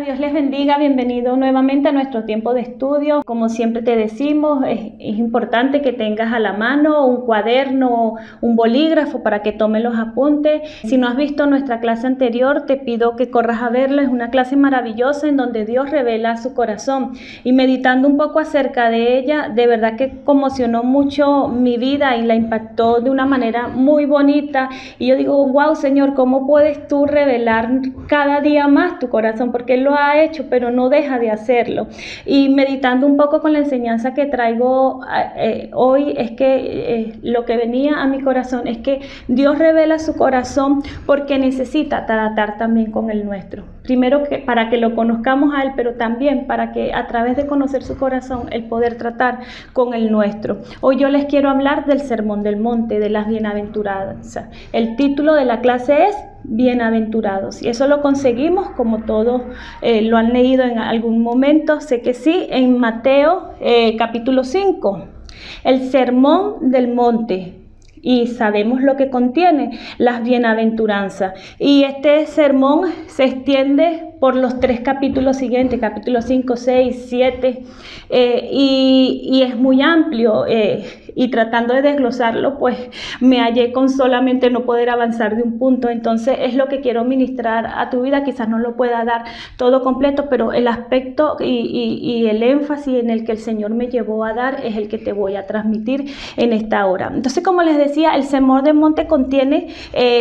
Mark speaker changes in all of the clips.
Speaker 1: Dios les bendiga, bienvenido nuevamente a nuestro tiempo de estudio. Como siempre te decimos, es importante que tengas a la mano un cuaderno, un bolígrafo para que tomes los apuntes. Si no has visto nuestra clase anterior, te pido que corras a verla. Es una clase maravillosa en donde Dios revela su corazón. Y meditando un poco acerca de ella, de verdad que conmocionó mucho mi vida y la impactó de una manera muy bonita. Y yo digo, wow, Señor, ¿cómo puedes tú revelar cada día más tu corazón? Porque Él lo ha hecho, pero no deja de hacerlo. Y meditando un poco con la enseñanza que traigo hoy, es que lo que venía a mi corazón es que Dios revela su corazón porque necesita tratar también con el nuestro. Primero para que lo conozcamos a Él, pero también para que a través de conocer su corazón, el poder tratar con el nuestro. Hoy yo les quiero hablar del Sermón del Monte, de las bienaventuranzas. El título de la clase es Bienaventurados, y eso lo conseguimos, como todos lo han leído en algún momento, sé que sí, en Mateo capítulo 5, el Sermón del Monte. Y sabemos lo que contiene, las bienaventuranzas. Y este sermón se extiende por los 3 capítulos siguientes, capítulos 5, 6, 7, y es muy amplio. Y tratando de desglosarlo, pues me hallé con solamente no poder avanzar de un punto. Entonces es lo que quiero ministrar a tu vida. Quizás no lo pueda dar todo completo, pero el aspecto y el énfasis en el que el Señor me llevó a dar es el que te voy a transmitir en esta hora. Entonces, como les decía, el Sermón del Monte contiene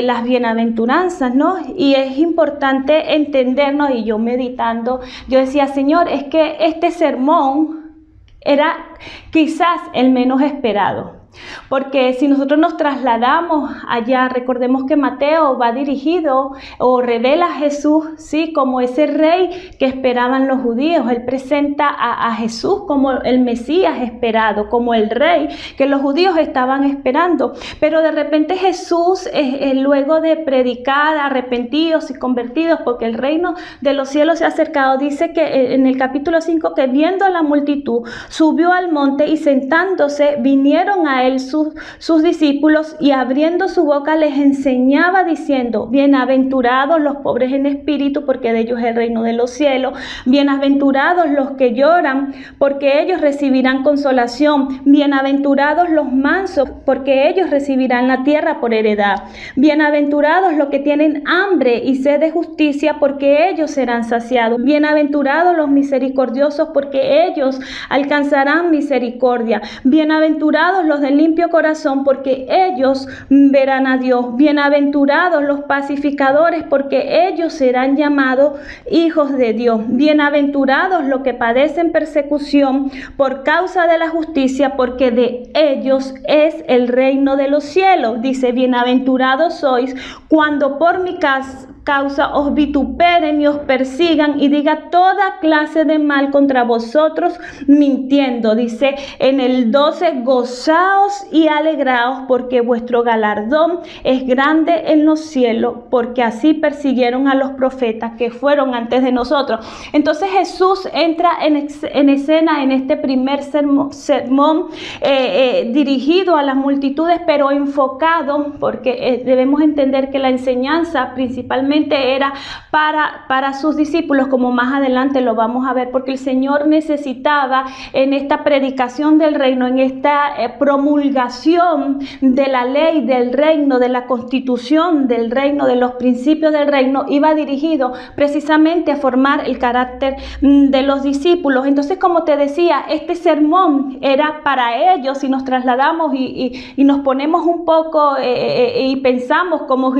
Speaker 1: las bienaventuranzas, ¿no? Y es importante entendernos, y yo meditando, yo decía, Señor, es que este sermón era quizás el menos esperado. Porque si nosotros nos trasladamos allá, recordemos que Mateo va dirigido o revela a Jesús, ¿sí?, como ese rey que esperaban los judíos. Él presenta a Jesús como el Mesías esperado, como el rey que los judíos estaban esperando. Pero de repente Jesús, luego de predicar arrepentidos y convertidos, porque el reino de los cielos se ha acercado, dice que en el capítulo 5 que viendo a la multitud, subió al monte y sentándose vinieron a él sus discípulos, y abriendo su boca les enseñaba diciendo, bienaventurados los pobres en espíritu, porque de ellos es el reino de los cielos, bienaventurados los que lloran, porque ellos recibirán consolación, bienaventurados los mansos, porque ellos recibirán la tierra por heredad, bienaventurados los que tienen hambre y sed de justicia, porque ellos serán saciados, bienaventurados los misericordiosos, porque ellos alcanzarán misericordia, bienaventurados los de limpio corazón, porque ellos verán a Dios, bienaventurados los pacificadores, porque ellos serán llamados hijos de Dios, bienaventurados los que padecen persecución por causa de la justicia, porque de ellos es el reino de los cielos. Dice, bienaventurados sois cuando por mi causa os vituperen y os persigan y diga toda clase de mal contra vosotros mintiendo. Dice en el 12, gozaos y alegraos, porque vuestro galardón es grande en los cielos, porque así persiguieron a los profetas que fueron antes de nosotros. Entonces Jesús entra en escena en este primer sermón dirigido a las multitudes, pero enfocado, porque debemos entender que la enseñanza principalmente era para sus discípulos, como más adelante lo vamos a ver, porque el Señor necesitaba en esta predicación del reino, en esta promulgación de la ley del reino, de la constitución del reino, de los principios del reino, iba dirigido precisamente a formar el carácter de los discípulos. Entonces, como te decía, este sermón era para ellos. Si nos trasladamos y nos ponemos un poco y pensamos como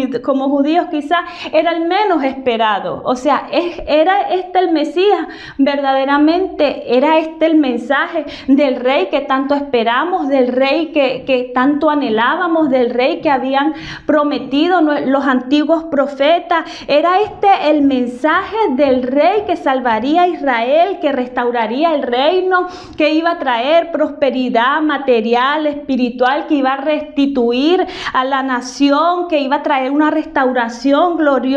Speaker 1: judíos, quizás era el menos esperado. O sea, era este el Mesías, verdaderamente era este el mensaje del rey que tanto esperamos, del rey que tanto anhelábamos, del rey que habían prometido los antiguos profetas. Era este el mensaje del rey que salvaría a Israel, que restauraría el reino, que iba a traer prosperidad material, espiritual, que iba a restituir a la nación, que iba a traer una restauración gloriosa.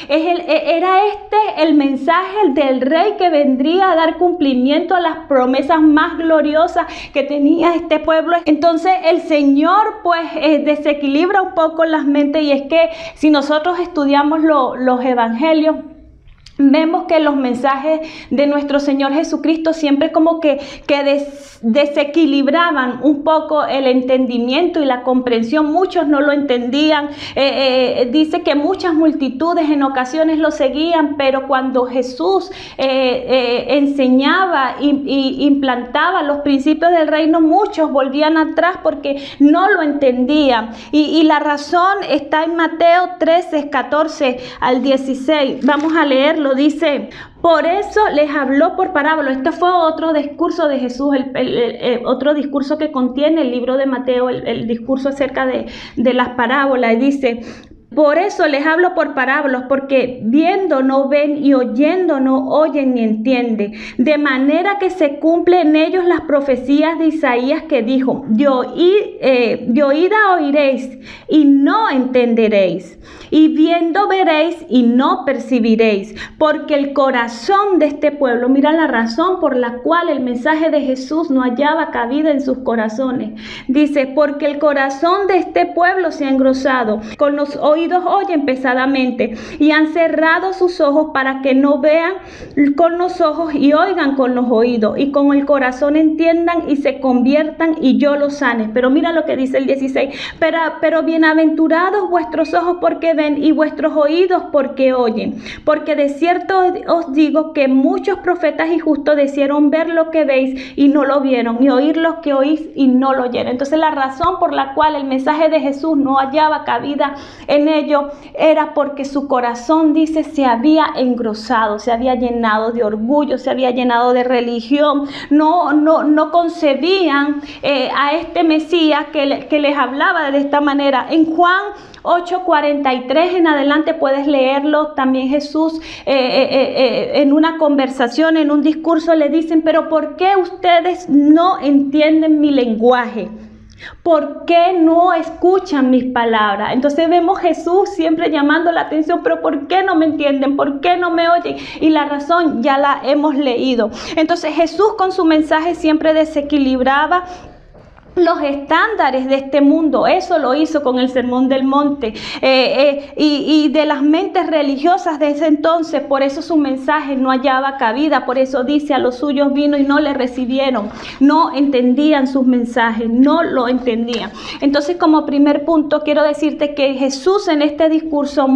Speaker 1: Era este el mensaje del rey que vendría a dar cumplimiento a las promesas más gloriosas que tenía este pueblo. Entonces el Señor pues desequilibra un poco las mentes, y es que si nosotros estudiamos los evangelios, Vemos que los mensajes de nuestro Señor Jesucristo siempre como que desequilibraban un poco el entendimiento y la comprensión. Muchos no lo entendían. Dice que muchas multitudes en ocasiones lo seguían, pero cuando Jesús enseñaba y implantaba los principios del reino, muchos volvían atrás porque no lo entendían. Y la razón está en Mateo 13, 14 al 16. Vamos a leerlo. Dice: por eso les habló por parábolas. Este fue otro discurso de Jesús, otro discurso que contiene el libro de Mateo, el discurso acerca de las parábolas. Y dice: por eso les hablo por parábolas, porque viendo no ven y oyendo no oyen ni entienden. De manera que se cumplen en ellos las profecías de Isaías, que dijo: de oída oiréis y no entenderéis, y viendo veréis y no percibiréis, porque el corazón de este pueblo, mira la razón por la cual el mensaje de Jesús no hallaba cabida en sus corazones. Dice: porque el corazón de este pueblo se ha engrosado, con los oídos oyen pesadamente, y han cerrado sus ojos para que no vean con los ojos y oigan con los oídos, y con el corazón entiendan y se conviertan y yo los sane. Pero mira lo que dice el 16: pero bienaventurados vuestros ojos porque ven y vuestros oídos porque oyen, porque de cierto os digo que muchos profetas y justos desearon ver lo que veis y no lo vieron, y oír lo que oís y no lo oyeron. Entonces la razón por la cual el mensaje de Jesús no hallaba cabida en ello era porque su corazón, dice, se había engrosado, se había llenado de orgullo, se había llenado de religión. No concebían a este Mesías que les hablaba de esta manera. En Juan 8:43 en adelante puedes leerlo. También Jesús en una conversación, en un discurso, le dicen: pero ¿por qué ustedes no entienden mi lenguaje? ¿Por qué no escuchan mis palabras? Entonces vemos Jesús siempre llamando la atención: pero ¿por qué no me entienden? ¿Por qué no me oyen? Y la razón ya la hemos leído. Entonces Jesús con su mensaje siempre desequilibraba los estándares de este mundo. Eso lo hizo con el Sermón del Monte, y de las mentes religiosas de ese entonces. Por eso su mensaje no hallaba cabida. Por eso dice: a los suyos vino y no le recibieron. No entendían sus mensajes, no lo entendían. Entonces, como primer punto, quiero decirte que Jesús en este discurso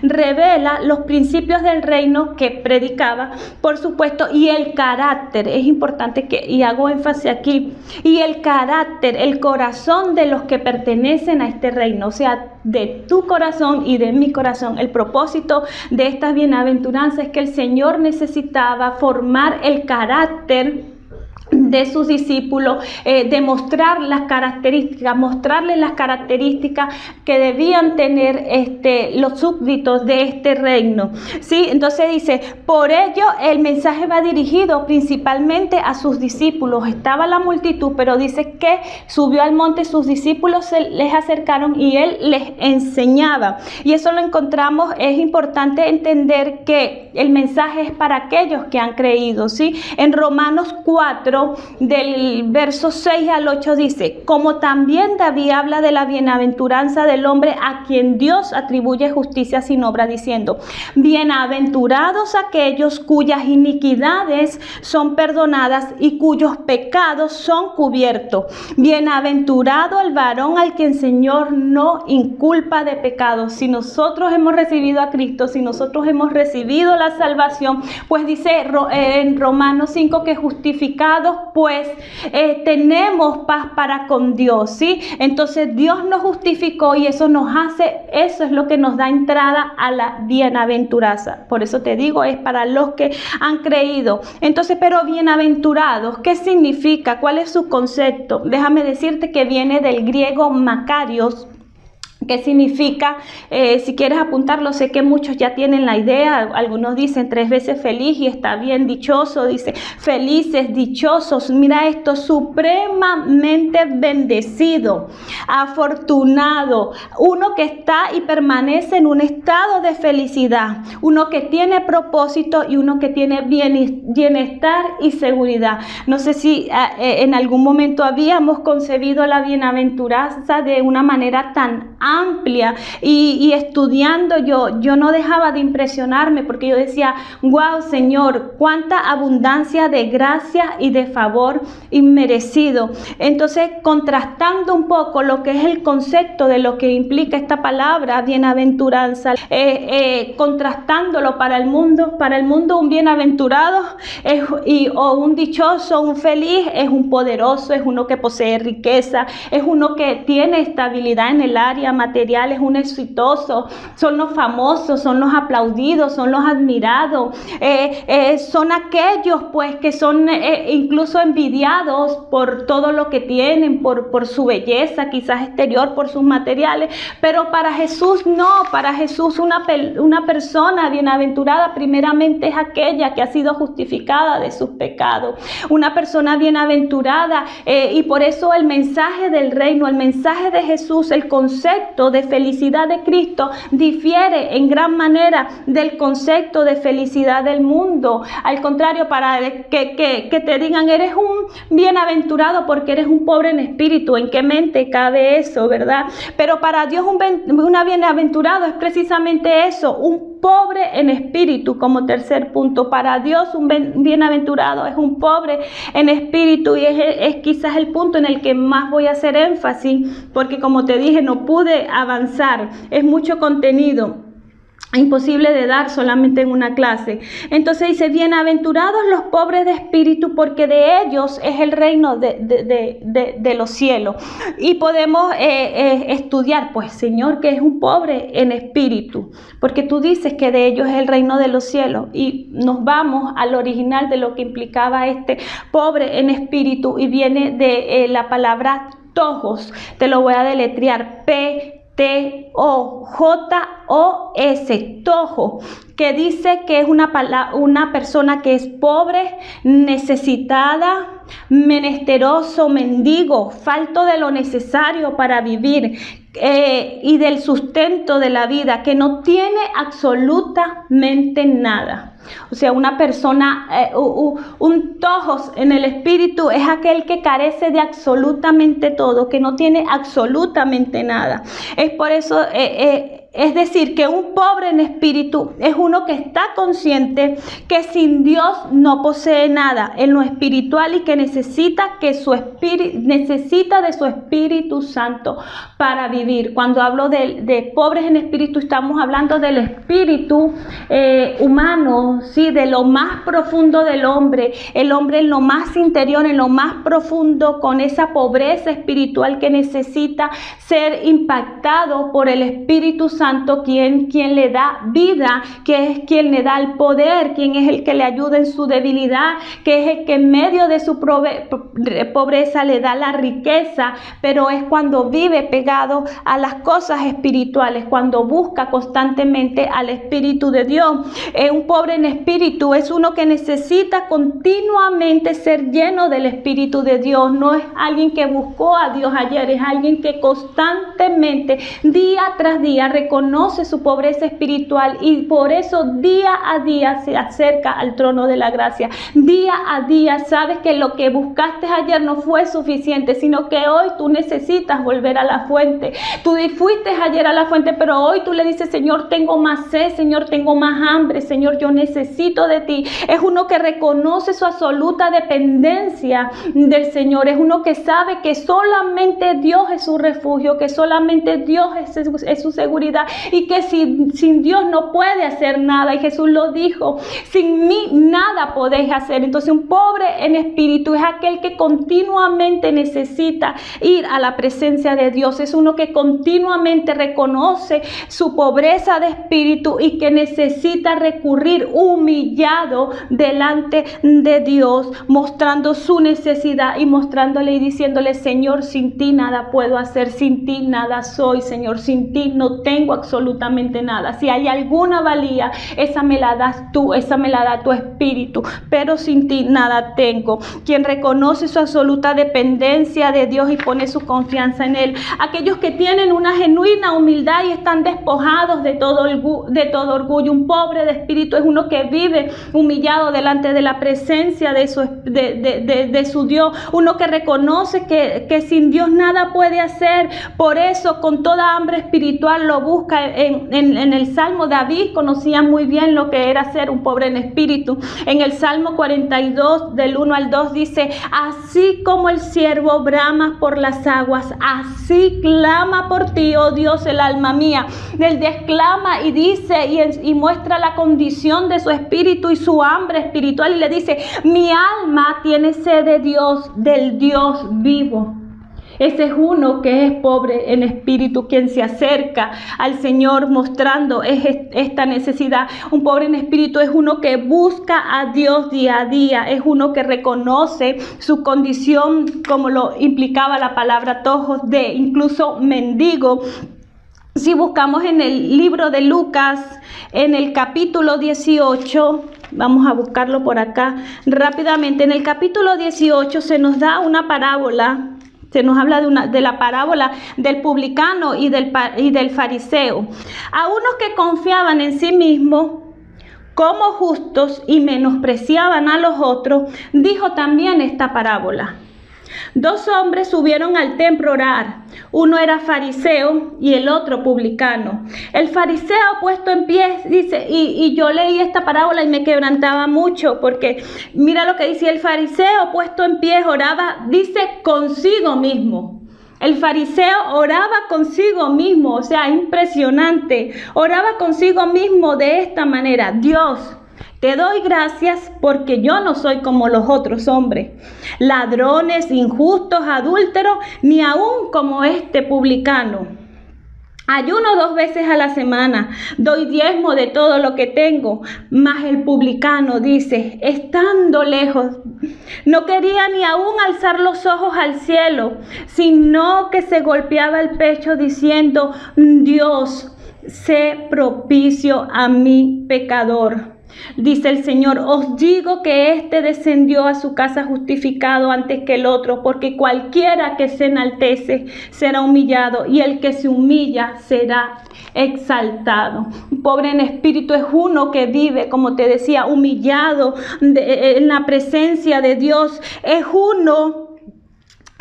Speaker 1: revela los principios del reino que predicaba, por supuesto, y el carácter. Es importante y hago énfasis aquí, y el carácter, el corazón de los que pertenecen a este reino, o sea, de tu corazón y de mi corazón. El propósito de estas bienaventuranzas es que el Señor necesitaba formar el carácter de sus discípulos, mostrarles las características que debían tener los súbditos de este reino. ¿Sí? Entonces dice: por ello el mensaje va dirigido principalmente a sus discípulos. Estaba la multitud, pero dice que subió al monte, sus discípulos se les acercaron y él les enseñaba. Y eso lo encontramos. Es importante entender que el mensaje es para aquellos que han creído. ¿Sí? En Romanos 4, del verso 6 al 8 dice: como también David habla de la bienaventuranza del hombre a quien Dios atribuye justicia sin obra, diciendo: bienaventurados aquellos cuyas iniquidades son perdonadas y cuyos pecados son cubiertos. Bienaventurado el varón al que el Señor no inculpa de pecado. Si nosotros hemos recibido a Cristo, si nosotros hemos recibido la salvación, pues dice en Romanos 5 que justificados pues tenemos paz para con Dios, ¿sí? Entonces Dios nos justificó y eso es lo que nos da entrada a la bienaventuranza. Por eso te digo, es para los que han creído. Entonces, pero bienaventurados, ¿qué significa? ¿Cuál es su concepto? Déjame decirte que viene del griego makarios, ¿qué significa? Si quieres apuntarlo, sé que muchos ya tienen la idea. Algunos dicen 3 veces feliz y está bien, dichoso. Dice felices, dichosos. Mira esto: supremamente bendecido, afortunado. Uno que está y permanece en un estado de felicidad. Uno que tiene propósito y uno que tiene bienestar y seguridad. No sé si en algún momento habíamos concebido la bienaventuranza de una manera tan amplia amplia y estudiando yo no dejaba de impresionarme porque yo decía, wow, Señor, cuánta abundancia de gracia y de favor inmerecido. Entonces, contrastando un poco lo que es el concepto de lo que implica esta palabra, bienaventuranza, contrastándolo para el mundo un bienaventurado o un dichoso, un feliz, es un poderoso, es uno que posee riqueza, es uno que tiene estabilidad en el área material, es un exitoso, son los famosos, son los aplaudidos, son los admirados, son aquellos pues que son incluso envidiados por todo lo que tienen, por su belleza quizás exterior, por sus materiales, pero para Jesús no, para Jesús una persona bienaventurada primeramente es aquella que ha sido justificada de sus pecados, una persona bienaventurada, y por eso el mensaje del reino, el mensaje de Jesús, el concepto de felicidad de Cristo difiere en gran manera del concepto de felicidad del mundo. Al contrario, para que te digan eres un bienaventurado porque eres un pobre en espíritu, ¿en qué mente cabe eso, verdad? Pero para Dios una bienaventurado es precisamente eso, un pobre en espíritu. Como tercer punto, para Dios un bienaventurado es un pobre en espíritu, y es quizás el punto en el que más voy a hacer énfasis, porque como te dije no pude avanzar, es mucho contenido, imposible de dar solamente en una clase. Entonces dice, bienaventurados los pobres de espíritu, porque de ellos es el reino de los cielos. Y podemos estudiar, pues Señor, que es un pobre en espíritu, porque tú dices que de ellos es el reino de los cielos, y nos vamos al original de lo que implicaba este pobre en espíritu, y viene de la palabra tojos. Te lo voy a deletrear, T-O-J-O-S, tojo, que dice que es una persona que es pobre, necesitada, menesteroso, mendigo, falto de lo necesario para vivir y del sustento de la vida, que no tiene absolutamente nada. O sea, una persona, un tojos en el espíritu es aquel que carece de absolutamente todo, que no tiene absolutamente nada. Es por eso, es decir, que un pobre en espíritu es uno que está consciente que sin Dios no posee nada en lo espiritual, y que necesita de su Espíritu Santo para vivir. Cuando hablo de pobres en espíritu, estamos hablando del espíritu humano, ¿sí? De lo más profundo del hombre, el hombre en lo más interior, en lo más profundo, con esa pobreza espiritual que necesita ser impactado por el Espíritu Santo, quien le da vida, que es quien le da el poder, quien es el que le ayuda en su debilidad, que es el que en medio de su pobreza le da la riqueza, pero es cuando vive pegado a las cosas espirituales, cuando busca constantemente al Espíritu de Dios. Un pobre en espíritu es uno que necesita continuamente ser lleno del Espíritu de Dios. No es alguien que buscó a Dios ayer, es alguien que constantemente, día tras día, reconoce su pobreza espiritual, y por eso día a día se acerca al trono de la gracia. Día a día sabes que lo que buscaste ayer no fue suficiente, sino que hoy tú necesitas volver a la fuente. Tú fuiste ayer a la fuente, pero hoy tú le dices, Señor, tengo más sed, Señor, tengo más hambre, Señor, yo necesito de ti. Es uno que reconoce su absoluta dependencia del Señor. Es uno que sabe que solamente Dios es su refugio, que solamente Dios es su seguridad, y que sin Dios no puede hacer nada. Y Jesús lo dijo, sin mí nada podéis hacer. Entonces un pobre en espíritu es aquel que continuamente necesita ir a la presencia de Dios. Es uno que continuamente reconoce su pobreza de espíritu y que necesita recurrir humillado delante de Dios, mostrando su necesidad y mostrándole y diciéndole, Señor, sin ti nada puedo hacer, sin ti nada soy, Señor, sin ti no tengo tengo absolutamente nada. Si hay alguna valía, esa me la das tú, esa me la da tu Espíritu, pero sin ti nada tengo. Quien reconoce su absoluta dependencia de Dios y pone su confianza en Él. Aquellos que tienen una genuina humildad y están despojados de todo orgullo. Un pobre de espíritu es uno que vive humillado delante de la presencia de su Dios. Uno que reconoce que sin Dios nada puede hacer. Por eso con toda hambre espiritual lo busca. En el Salmo, David conocía muy bien lo que era ser un pobre en espíritu. En el Salmo 42 del 1 al 2 dice: así como el siervo brama por las aguas, así clama por ti, oh Dios, el alma mía. Él exclama y dice y muestra la condición de su espíritu y su hambre espiritual, y le dice: mi alma tiene sed de Dios, del Dios vivo. Ese es uno que es pobre en espíritu, quien se acerca al Señor mostrando esta necesidad. Un pobre en espíritu es uno que busca a Dios día a día, es uno que reconoce su condición, como lo implicaba la palabra tojos, de incluso mendigo. Si buscamos en el libro de Lucas, en el capítulo 18, vamos a buscarlo por acá rápidamente. En el capítulo 18 se nos da una parábola. Se nos habla de la parábola del publicano y del fariseo. A unos que confiaban en sí mismos como justos y menospreciaban a los otros, dijo también esta parábola. Dos hombres subieron al templo a orar. Uno era fariseo y el otro publicano. El fariseo puesto en pie, dice, y yo leí esta parábola y me quebrantaba mucho, porque mira lo que dice: el fariseo puesto en pie oraba, dice, consigo mismo. El fariseo oraba consigo mismo, o sea, impresionante. Oraba consigo mismo de esta manera: Dios, te doy gracias porque yo no soy como los otros hombres, ladrones, injustos, adúlteros, ni aún como este publicano. Ayuno 2 veces a la semana, doy diezmo de todo lo que tengo. Mas el publicano dice, estando lejos, no quería ni aún alzar los ojos al cielo, sino que se golpeaba el pecho diciendo: Dios, sé propicio a mi pecador. Dice el Señor: os digo que éste descendió a su casa justificado antes que el otro, porque cualquiera que se enaltece será humillado, y el que se humilla será exaltado. Un pobre en espíritu es uno que vive, como te decía, humillado en la presencia de Dios. Es uno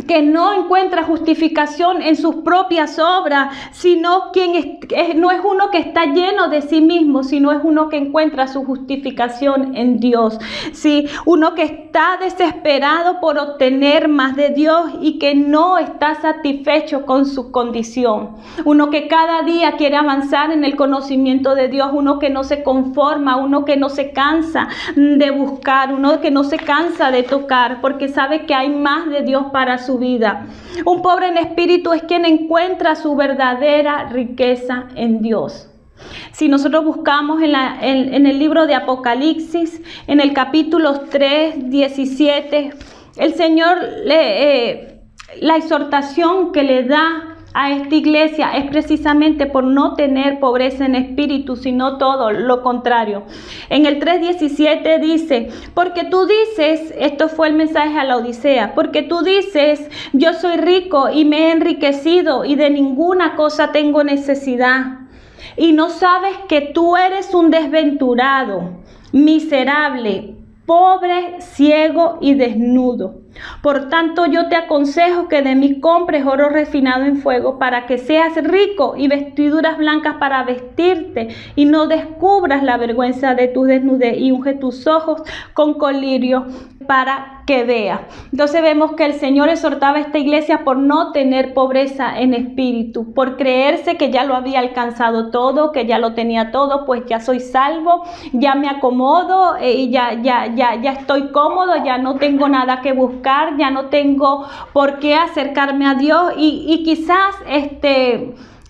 Speaker 1: que no encuentra justificación en sus propias obras, sino no es uno que está lleno de sí mismo, sino es uno que encuentra su justificación en Dios. Sí, uno que está desesperado por obtener más de Dios y que no está satisfecho con su condición. Uno que cada día quiere avanzar en el conocimiento de Dios, uno que no se conforma, uno que no se cansa de buscar, uno que no se cansa de tocar, porque sabe que hay más de Dios para su vida. Un pobre en espíritu es quien encuentra su verdadera riqueza en Dios. Si nosotros buscamos en el libro de Apocalipsis, en el capítulo 3, 17, el Señor, la exhortación que le da a esta iglesia es precisamente por no tener pobreza en espíritu, sino todo lo contrario. En el 3:17 dice, porque tú dices, esto fue el mensaje a la Odisea, porque tú dices, yo soy rico y me he enriquecido y de ninguna cosa tengo necesidad, y no sabes que tú eres un desventurado, miserable, pobre, ciego y desnudo. Por tanto, yo te aconsejo que de mí compres oro refinado en fuego, para que seas rico, y vestiduras blancas para vestirte, y no descubras la vergüenza de tu desnudez, y unge tus ojos con colirio para que veas. Entonces vemos que el Señor exhortaba a esta iglesia por no tener pobreza en espíritu, por creerse que ya lo había alcanzado todo, que ya lo tenía todo, pues ya soy salvo, ya me acomodo, y ya estoy cómodo, ya no tengo nada que buscar, ya no tengo por qué acercarme a Dios, y quizás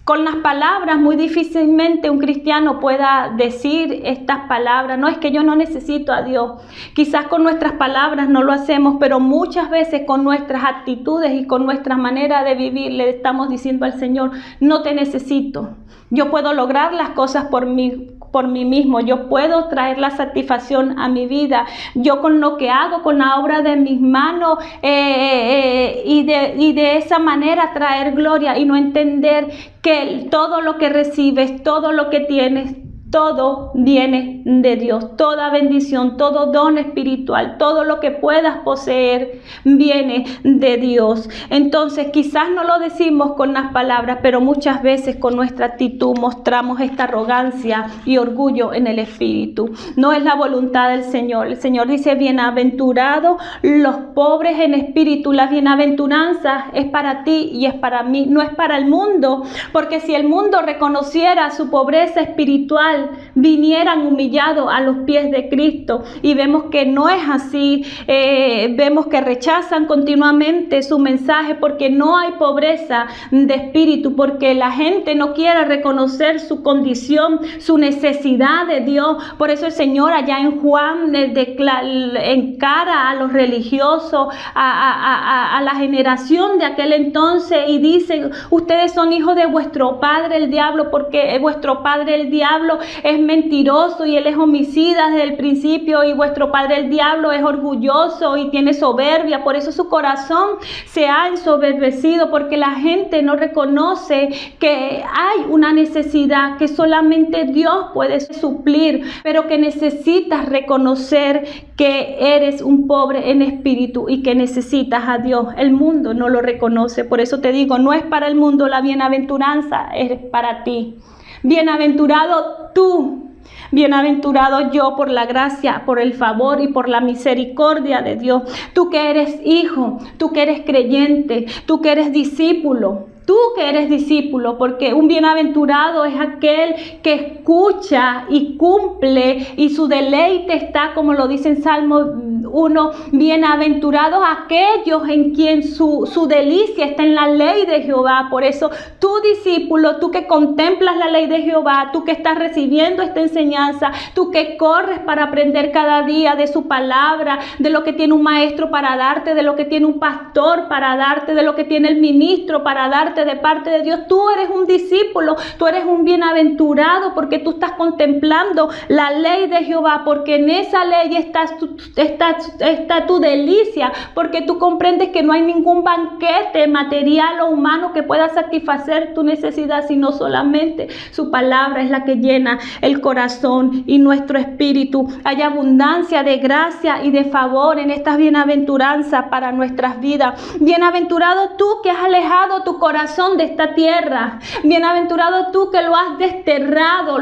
Speaker 1: Con las palabras muy difícilmente un cristiano pueda decir estas palabras. No, es que yo no necesito a Dios. Quizás con nuestras palabras no lo hacemos, pero muchas veces con nuestras actitudes y con nuestra manera de vivir le estamos diciendo al Señor, no te necesito. Yo puedo lograr las cosas por mí mismo, yo puedo traer la satisfacción a mi vida, yo con lo que hago, con la obra de mis manos y de esa manera traer gloria y no entender que todo lo que recibes, todo lo que tienes, todo viene de Dios, toda bendición, todo don espiritual, todo lo que puedas poseer viene de Dios. Entonces quizás no lo decimos con las palabras, pero muchas veces con nuestra actitud mostramos esta arrogancia y orgullo en el espíritu. No es la voluntad del Señor. El Señor dice, bienaventurados los pobres en espíritu. La bienaventuranza es para ti y es para mí, no es para el mundo, porque si el mundo reconociera su pobreza espiritual, vinieran humillados a los pies de Cristo, y vemos que no es así. Vemos que rechazan continuamente su mensaje porque no hay pobreza de espíritu, porque la gente no quiere reconocer su condición, su necesidad de Dios. Por eso el Señor allá en Juan encara a los religiosos, a la generación de aquel entonces, y dice, ustedes son hijos de vuestro padre el diablo, porque vuestro padre el diablo es mentiroso y él es homicida desde el principio, y vuestro padre el diablo es orgulloso y tiene soberbia. Por eso su corazón se ha ensoberbecido, porque la gente no reconoce que hay una necesidad que solamente Dios puede suplir, pero que necesitas reconocer que eres un pobre en espíritu y que necesitas a Dios. El mundo no lo reconoce. Por eso te digo, no es para el mundo la bienaventuranza, es para ti. Bienaventurado tú, bienaventurado yo por la gracia, por el favor y por la misericordia de Dios. Tú que eres hijo, tú que eres creyente, tú que eres discípulo. Tú que eres discípulo, porque un bienaventurado es aquel que escucha y cumple, y su deleite está, como lo dice en Salmo 1, bienaventurados aquellos en quien su delicia está en la ley de Jehová. Por eso tú, discípulo, tú que contemplas la ley de Jehová, tú que estás recibiendo esta enseñanza, tú que corres para aprender cada día de su palabra, de lo que tiene un maestro para darte, de lo que tiene un pastor para darte, de lo que tiene el ministro para darte de parte de Dios. Tú eres un discípulo, tú eres un bienaventurado, porque tú estás contemplando la ley de Jehová, porque en esa ley está tu delicia, porque tú comprendes que no hay ningún banquete material o humano que pueda satisfacer tu necesidad, sino solamente su palabra es la que llena el corazón y nuestro espíritu. Hay abundancia de gracia y de favor en estas bienaventuranzas para nuestras vidas. Bienaventurado tú que has alejado tu corazón de esta tierra. Bienaventurado tú que lo has desterrado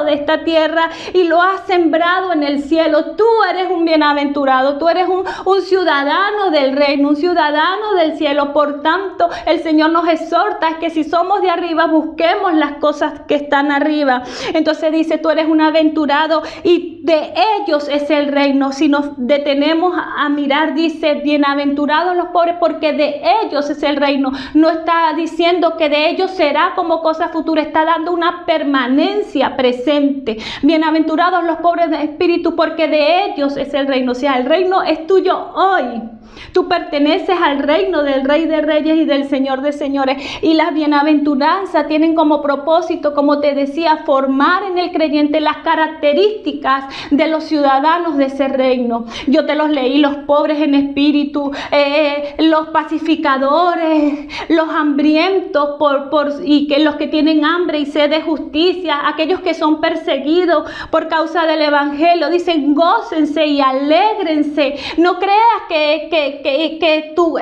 Speaker 1: de esta tierra y lo has sembrado en el cielo. Tú eres un bienaventurado, tú eres un ciudadano del reino, un ciudadano del cielo. Por tanto, el Señor nos exhorta que si somos de arriba, busquemos las cosas que están arriba. Entonces dice, tú eres un aventurado y de ellos es el reino. Si nos detenemos a mirar, dice, bienaventurados los pobres, porque de ellos es el reino. No está diciendo que de ellos será como cosa futura, está dando una permanencia presente. Bienaventurados los pobres de espíritu, porque de ellos es el reino. O sea, el reino es tuyo hoy. Tú perteneces al reino del Rey de Reyes y del Señor de Señores. Y las bienaventuranzas tienen como propósito, como te decía, formar en el creyente las características de los ciudadanos de ese reino. Yo te los leí: los pobres en espíritu, los pacificadores, los hambrientos y que los que tienen hambre y sed de justicia, aquellos que son perseguidos por causa del evangelio. Dicen, gócense y alégrense. No creas que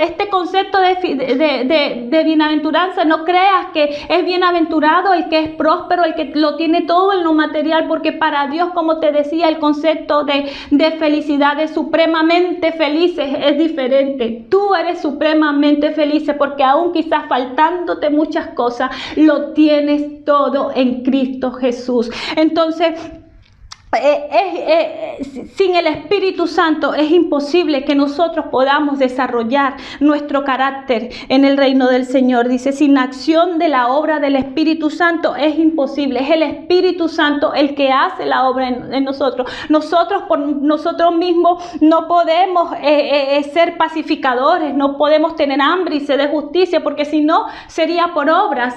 Speaker 1: este concepto de bienaventuranza, no creas que es bienaventurado el que es próspero, el que lo tiene todo en lo material, porque para Dios, como te decía, el concepto de felicidad, de supremamente felices, es diferente. Tú eres supremamente feliz, porque aún quizás faltándote muchas cosas, lo tienes todo en Cristo Jesús. Entonces, Sin el Espíritu Santo es imposible que nosotros podamos desarrollar nuestro carácter en el reino del Señor. Dice, sin la acción de la obra del Espíritu Santo es imposible. Es el Espíritu Santo el que hace la obra en nosotros. Nosotros por nosotros mismos no podemos ser pacificadores, no podemos tener hambre y sed de justicia, porque si no sería por obras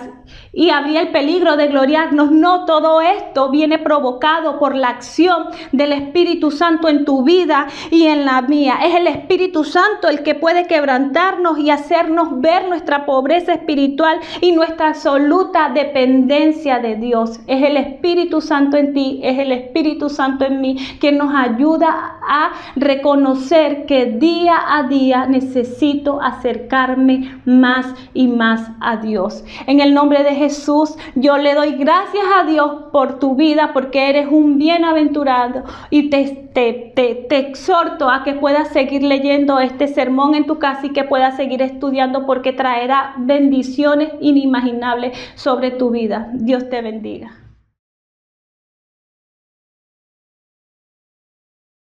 Speaker 1: y habría el peligro de gloriarnos. No, todo esto viene provocado por la acción del Espíritu Santo en tu vida y en la mía. Es el Espíritu Santo el que puede quebrantarnos y hacernos ver nuestra pobreza espiritual y nuestra absoluta dependencia de Dios. Es el Espíritu Santo en ti, es el Espíritu Santo en mí, quien nos ayuda a reconocer que día a día necesito acercarme más y más a Dios. En el nombre de Jesús, yo le doy gracias a Dios por tu vida, porque eres un bienaventurado, y te exhorto a que puedas seguir leyendo este sermón en tu casa y que puedas seguir estudiando, porque traerá bendiciones inimaginables sobre tu vida. Dios te bendiga.